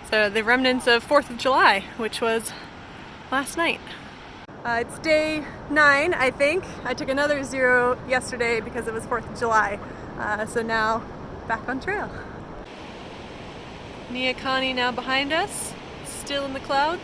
So the remnants of 4th of July, which was last night. It's day 9, I think. I took another 0 yesterday because it was 4th of July. So now back on trail. Niakani now behind us, still in the clouds.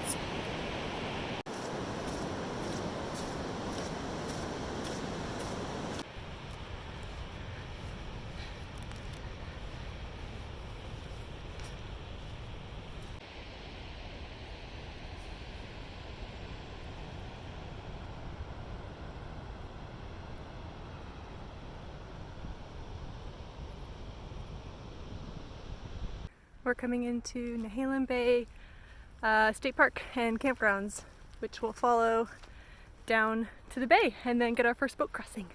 We're coming into Nehalem Bay State Park and campgrounds, which will follow down to the bay and then get our first boat crossing.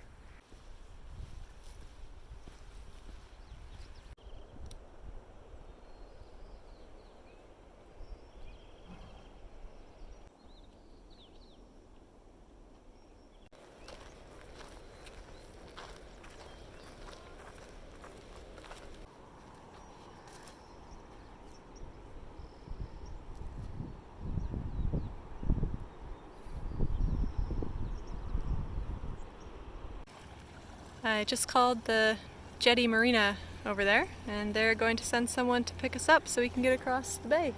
I just called the Jetty Marina over there, and they're going to send someone to pick us up so we can get across the bay.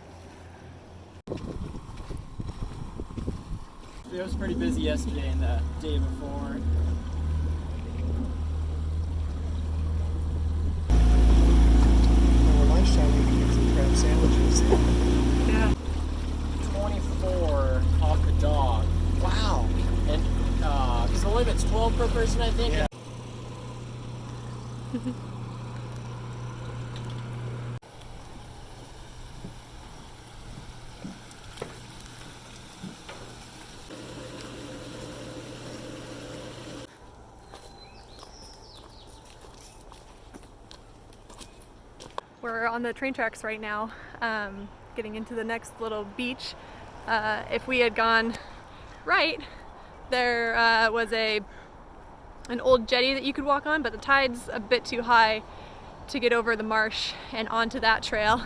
It was pretty busy yesterday and the day before. Over lunchtime we can get some crab sandwiches. Yeah. 24 off the dog. Wow. And because the limit's 12 per person, I think. Yeah. We're on the train tracks right now, getting into the next little beach. If we had gone right, there was an old jetty that you could walk on, but the tide's a bit too high to get over the marsh and onto that trail.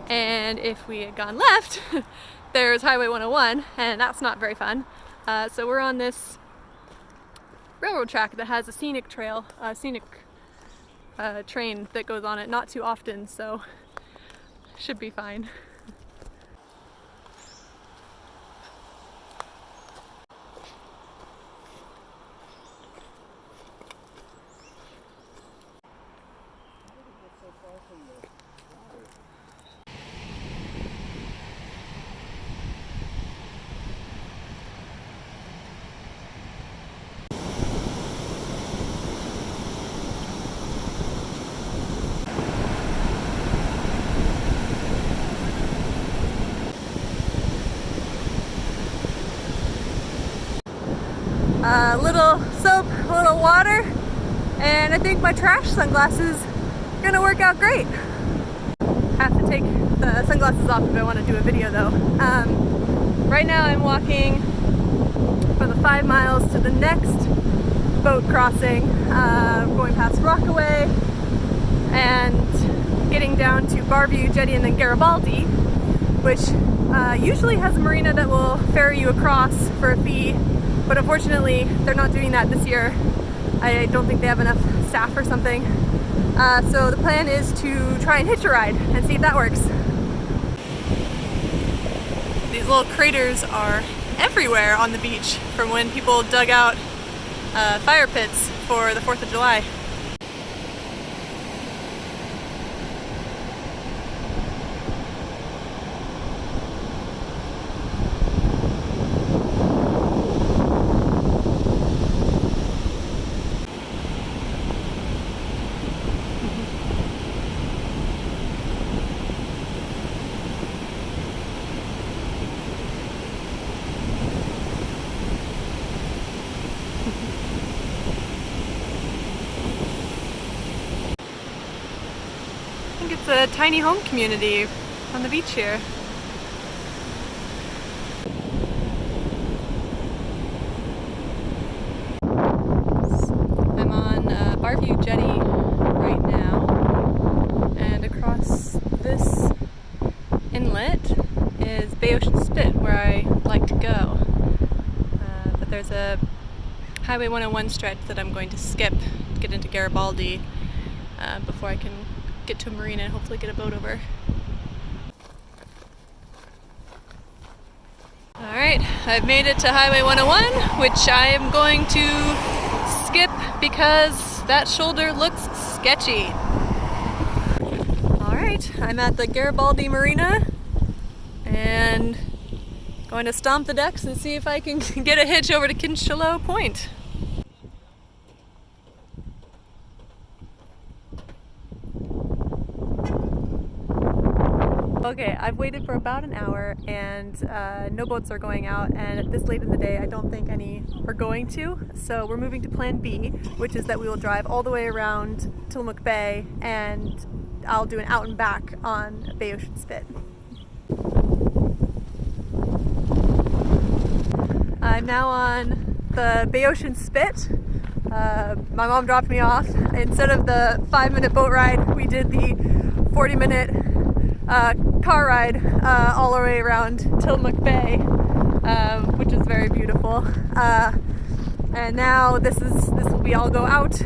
And if we had gone left, there's Highway 101, and that's not very fun. So we're on this railroad track that has a scenic trail, train that goes on it, not too often, so should be fine. A little soap, a little water, and I think my trash sunglasses are gonna work out great. Have to take the sunglasses off if I want to do a video though. Right now I'm walking for the 5 miles to the next boat crossing, going past Rockaway and getting down to View Jetty and then Garibaldi, which usually has a marina that will ferry you across for a fee. But unfortunately, they're not doing that this year. I don't think they have enough staff or something. So the plan is to try and hitch a ride and see if that works. These little craters are everywhere on the beach from when people dug out fire pits for the 4th of July. I think it's a tiny home community on the beach here. I'm on View Jetty right now, and across this inlet spit where I like to go. But there's a Highway 101 stretch that I'm going to skip to get into Garibaldi before I can get to a marina and hopefully get a boat over. Alright, I've made it to Highway 101, which I am going to skip because that shoulder looks sketchy. Alright, I'm at the Garibaldi Marina and going to stomp the decks and see if I can get a hitch over to Kinchalo Point. Okay, I've waited for about an hour and no boats are going out, and at this late in the day I don't think any are going to, so we're moving to plan B, which is that we will drive all the way around Tillamook Bay and I'll do an out and back on Bay Ocean Spit. I'm now on the Bay Ocean Spit. My mom dropped me off. Instead of the 5-minute boat ride, we did the 40-minute car ride all the way around Tillamook Bay, which is very beautiful. And now this will be, I'll go out,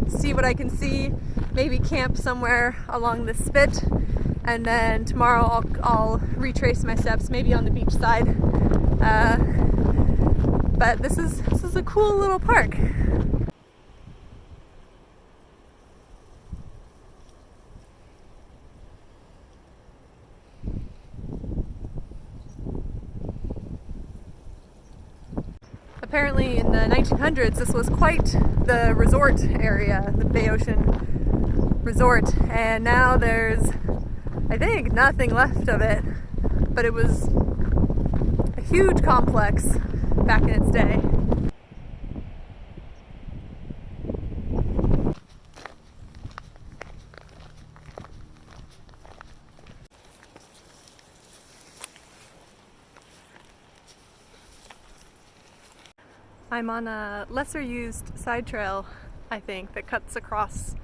see what I can see, maybe camp somewhere along the spit, and then tomorrow I'll retrace my steps, maybe on the beach side. But this is a cool little park. Apparently in the 1900s this was quite the resort area, the Bay Ocean Resort, and now there's, I think, nothing left of it, but it was a huge complex back in its day. I'm on a lesser used side trail, I think, that cuts across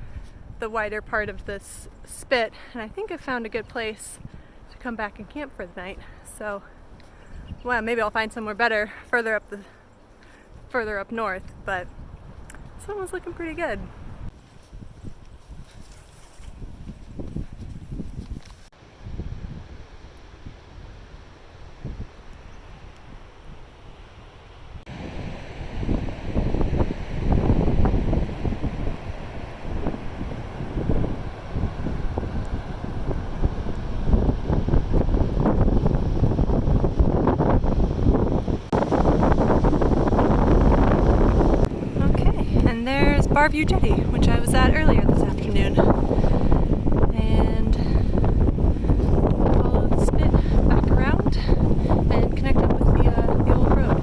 the wider part of this spit, and I think I found a good place to come back and camp for the night. So, well, maybe I'll find somewhere better further up north, but this one was looking pretty good. View Jetty, which I was at earlier this afternoon, and follow the spit back around and connect up with the old road.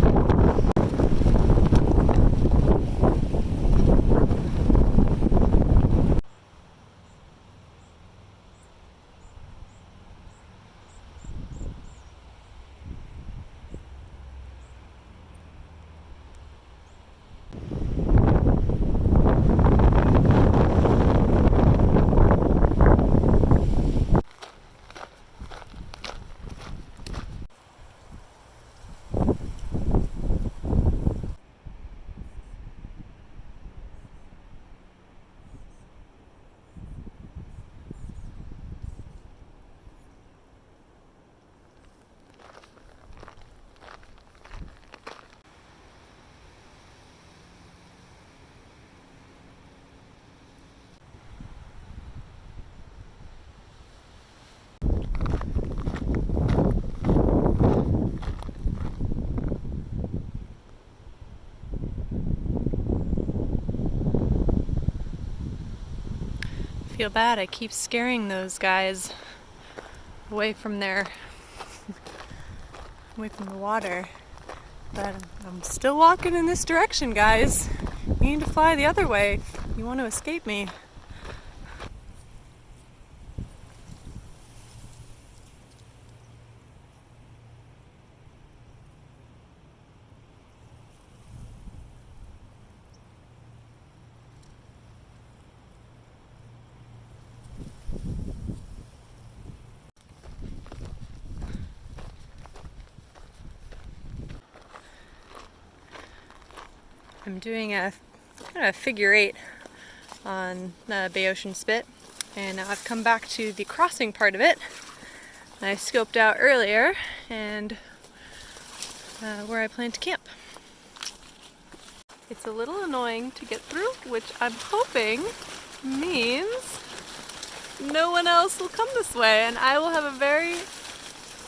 Feel bad, I keep scaring those guys away from the water, but I'm still walking in this direction, guys. You need to fly the other way if you want to escape me. I'm doing a kind of figure 8 on the Bay Ocean Spit, and now I've come back to the crossing part of it. I scoped out earlier and where I plan to camp. It's a little annoying to get through, which I'm hoping means no one else will come this way, and I will have a very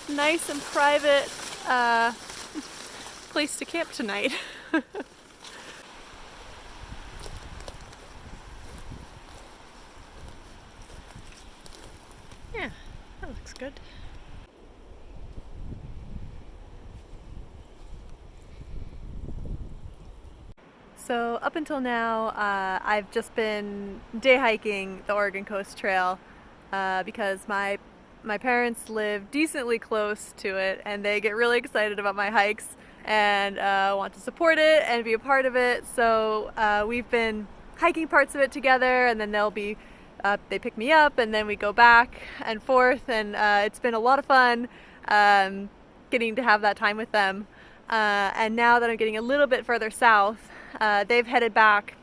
nice and private place to camp tonight. Yeah, that looks good. So up until now, I've just been day hiking the Oregon Coast Trail because my parents live decently close to it, and they get really excited about my hikes and want to support it and be a part of it. So we've been hiking parts of it together, and then they pick me up, and then we go back and forth, and it's been a lot of fun getting to have that time with them. And now that I'm getting a little bit further south, they've headed back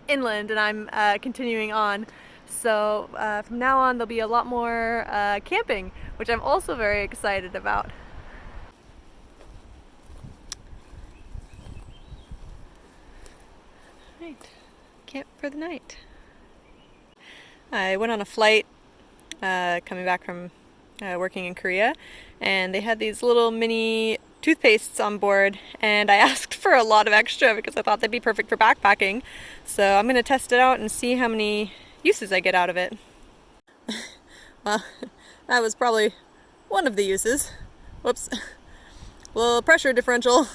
inland, and I'm continuing on. So from now on there'll be a lot more camping, which I'm also very excited about. Right, camp for the night. I went on a flight coming back from working in Korea, and they had these little mini toothpastes on board, and I asked for a lot of extra because I thought they'd be perfect for backpacking. So I'm going to test it out and see how many uses I get out of it. Well, that was probably one of the uses. Whoops. Little pressure differential.